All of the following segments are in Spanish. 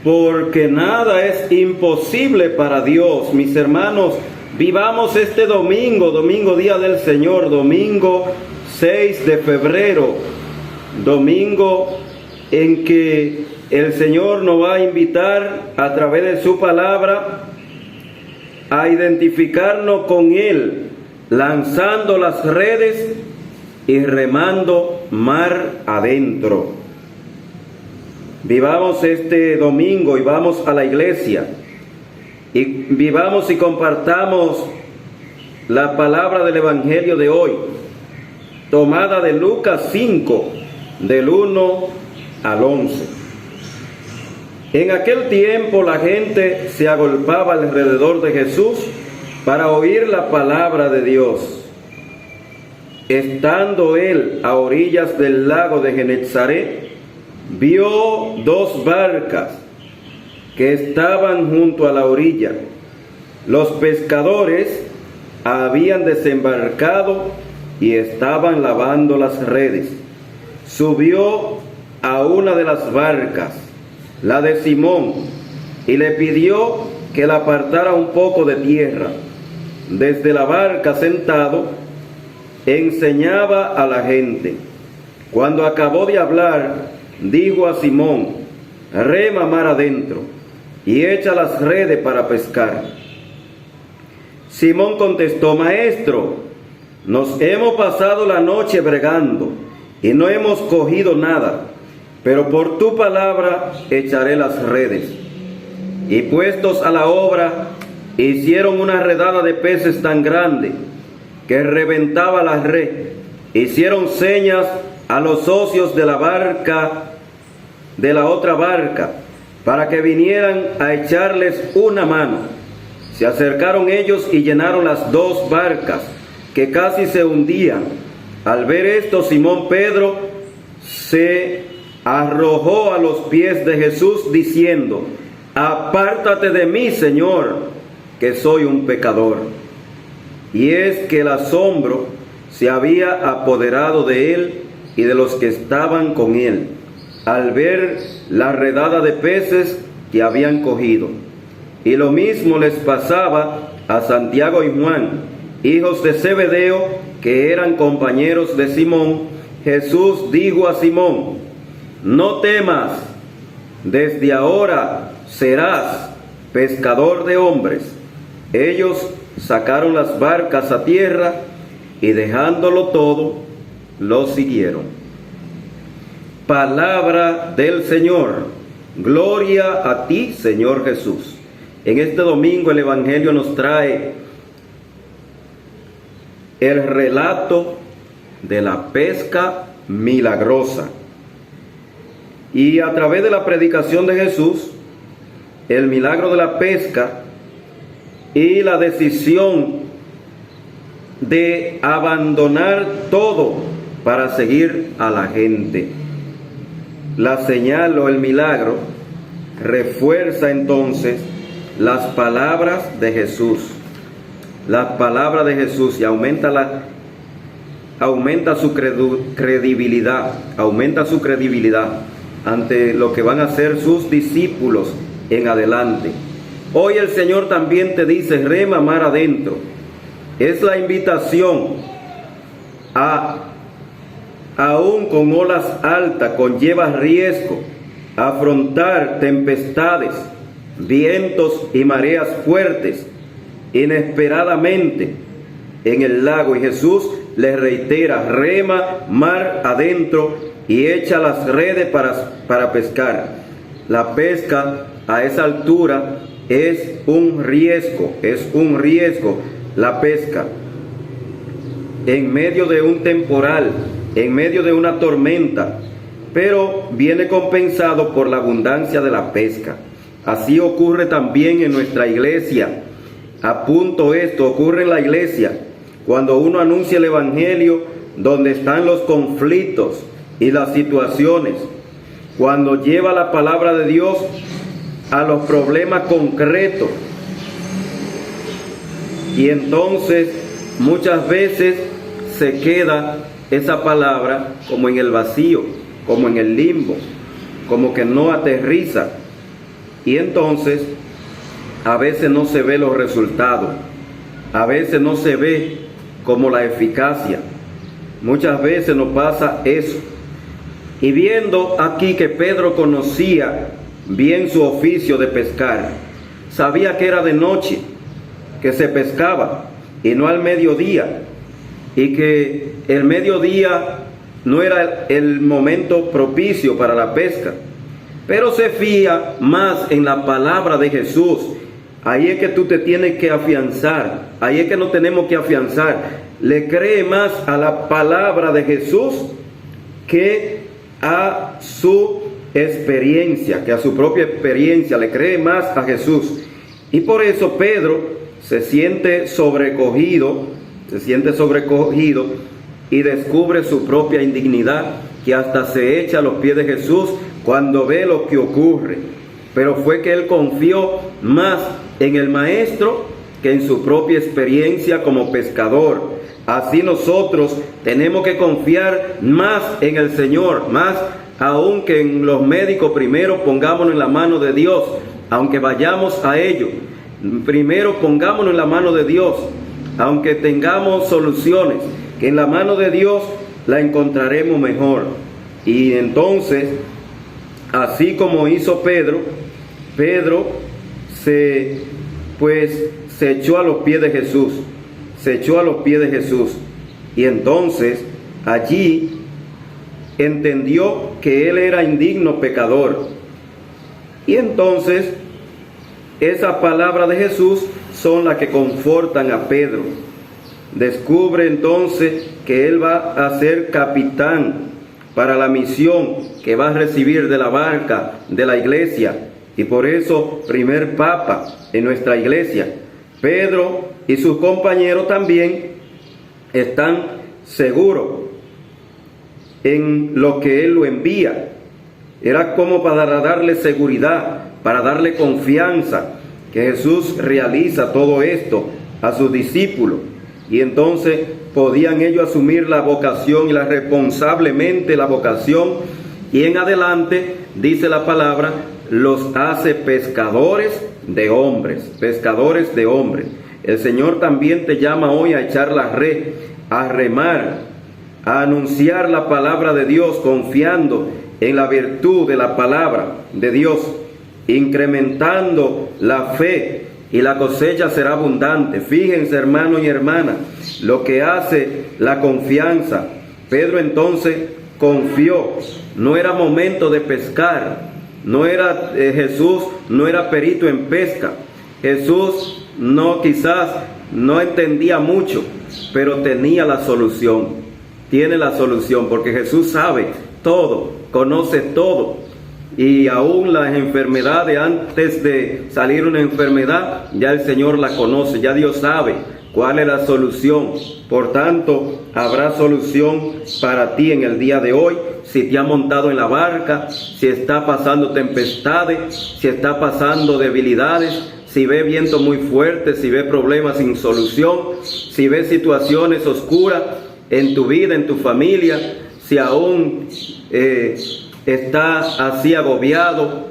porque nada es imposible para Dios. Mis hermanos, vivamos este domingo, día del Señor, domingo 6 de febrero, domingo en que el Señor nos va a invitar a través de su palabra a identificarnos con Él, lanzando las redes y remando mar adentro. Vivamos este domingo y vamos a la iglesia y vivamos y compartamos la palabra del Evangelio de hoy, tomada de Lucas 5, del 1 al 11. En aquel tiempo la gente se agolpaba alrededor de Jesús para oír la palabra de Dios. Estando él a orillas del lago de Genezaret, vio dos barcas que estaban junto a la orilla. Los pescadores habían desembarcado y estaban lavando las redes. Subió a una de las barcas, la de Simón, y le pidió que la apartara un poco de tierra. Desde la barca sentado, enseñaba a la gente. Cuando acabó de hablar, dijo a Simón: rema mar adentro y echa las redes para pescar. Simón contestó: Maestro, nos hemos pasado la noche bregando y no hemos cogido nada, pero por tu palabra echaré las redes. Y puestos a la obra, hicieron una redada de peces tan grande que reventaba la red. Hicieron señas a los socios de la barca, de la otra barca, para que vinieran a echarles una mano. Se acercaron ellos y llenaron las dos barcas, que casi se hundían. Al ver esto, Simón Pedro se arrojó a los pies de Jesús, diciendo: apártate de mí, Señor, que soy un pecador. Y es que el asombro se había apoderado de él y de los que estaban con él, al ver la redada de peces que habían cogido. Y lo mismo les pasaba a Santiago y Juan, hijos de Zebedeo, que eran compañeros de Simón. Jesús dijo a Simón: no temas, desde ahora serás pescador de hombres. Ellos sacaron las barcas a tierra y dejándolo todo, lo siguieron. Palabra del Señor. Gloria a ti, Señor Jesús. En este domingo el Evangelio nos trae el relato de la pesca milagrosa. Y a través de la predicación de Jesús, el milagro de la pesca y la decisión de abandonar todo para seguir a la gente. La señal o el milagro refuerza entonces las palabras de Jesús. La palabra de Jesús, y aumenta su credibilidad, ante lo que van a ser sus discípulos en adelante. Hoy el Señor también te dice: rema mar adentro. Es la invitación aún con olas altas, conlleva riesgo, afrontar tempestades, vientos y mareas fuertes inesperadamente en el lago. Y Jesús les reitera: rema mar adentro y echa las redes para pescar. La pesca a esa altura es un riesgo, la pesca. En medio de un temporal, en medio de una tormenta, pero viene compensado por la abundancia de la pesca. Así ocurre también en nuestra iglesia. Apunto esto, ocurre en la iglesia, cuando uno anuncia el Evangelio, donde están los conflictos y las situaciones, cuando lleva la palabra de Dios a los problemas concretos. Y entonces muchas veces se queda esa palabra como en el vacío, como en el limbo, como que no aterriza. Y entonces, a veces no se ve los resultados, a veces no se ve como la eficacia. Muchas veces nos pasa eso. Y viendo aquí que Pedro conocía bien su oficio de pescar, sabía que era de noche que se pescaba y no al mediodía, y que el mediodía no era el momento propicio para la pesca, pero se fía más en la palabra de Jesús. Ahí es que tú te tienes que afianzar, ahí es que nos tenemos que afianzar. Le cree más a la palabra de Jesús que a su experiencia, que a su propia experiencia. Le cree más a Jesús. Y por eso Pedro se siente sobrecogido y descubre su propia indignidad, que hasta se echa a los pies de Jesús cuando ve lo que ocurre. Pero fue que él confió más en el Maestro que en su propia experiencia como pescador. Así nosotros tenemos que confiar más en el Señor, más aún que en los médicos. Primero pongámonos en la mano de Dios, aunque vayamos a ello. Primero pongámonos en la mano de Dios, aunque tengamos soluciones, que en la mano de Dios la encontraremos mejor. Y entonces, así como hizo Pedro se echó a los pies de Jesús, y entonces allí entendió que él era indigno pecador. Y entonces esas palabras de Jesús son las que confortan a Pedro. Descubre entonces que él va a ser capitán para la misión que va a recibir de la barca de la iglesia, y por eso primer papa en nuestra iglesia. Pedro y sus compañeros también están seguros en lo que él lo envía. Era como para darle seguridad, para darle confianza que Jesús realiza todo esto a sus discípulos. Y entonces podían ellos asumir la vocación, y responsablemente la vocación, y en adelante dice la palabra, los hace pescadores de hombres. El Señor también te llama hoy a echar la red, a remar, a anunciar la palabra de Dios, confiando en la virtud de la palabra de Dios, incrementando la fe, y la cosecha será abundante. Fíjense, hermanos y hermanas, lo que hace la confianza. Pedro entonces confió. No era momento de pescar. Jesús no era perito en pesca. Jesús quizás no entendía mucho, pero tenía la solución. Tiene la solución, porque Jesús sabe todo, conoce todo. Y aún las enfermedades, antes de salir una enfermedad, ya el Señor la conoce, ya Dios sabe cuál es la solución. Por tanto, habrá solución para ti en el día de hoy. Si te ha montado en la barca, si está pasando tempestades, si está pasando debilidades, si ve viento muy fuerte, si ve problemas sin solución, si ve situaciones oscuras en tu vida, en tu familia, si aún estás así agobiado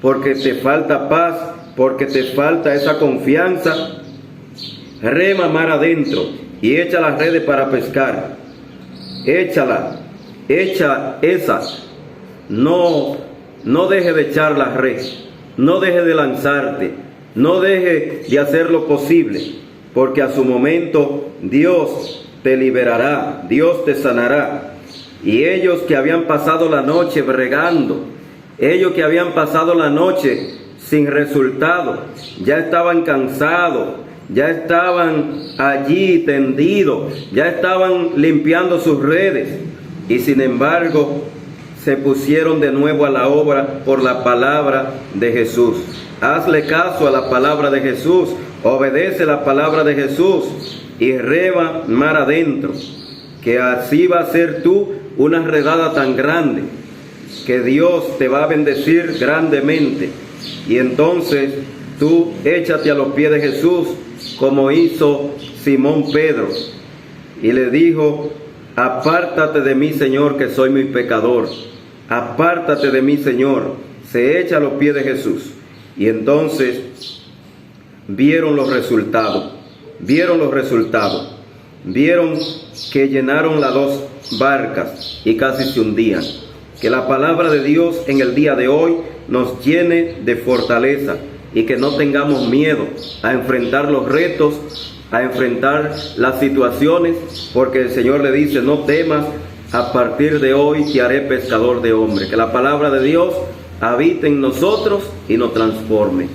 porque te falta paz, porque te falta esa confianza, rema mar adentro y echa las redes para pescar. Echa esa. No deje de echar las redes, no deje de lanzarte, no deje de hacer lo posible, porque a su momento Dios te liberará, Dios te sanará. Y ellos que habían pasado la noche bregando, ellos que habían pasado la noche sin resultado, ya estaban cansados, ya estaban allí tendidos, ya estaban limpiando sus redes, y sin embargo se pusieron de nuevo a la obra por la palabra de Jesús. Hazle caso a la palabra de Jesús, obedece la palabra de Jesús y rema mar adentro, que así va a ser tú una redada tan grande que Dios te va a bendecir grandemente. Y entonces tú échate a los pies de Jesús, como hizo Simón Pedro, y le dijo: apártate de mí, Señor, que soy muy pecador. Apártate de mí, Señor. Se echa a los pies de Jesús. Y entonces vieron los resultados, vieron que llenaron las dos barcas y casi se hundían. Que la palabra de Dios en el día de hoy nos llene de fortaleza y que no tengamos miedo a enfrentar los retos, a enfrentar las situaciones, porque el Señor le dice: no temas, a partir de hoy te haré pescador de hombres. Que la palabra de Dios habite en nosotros y nos transforme.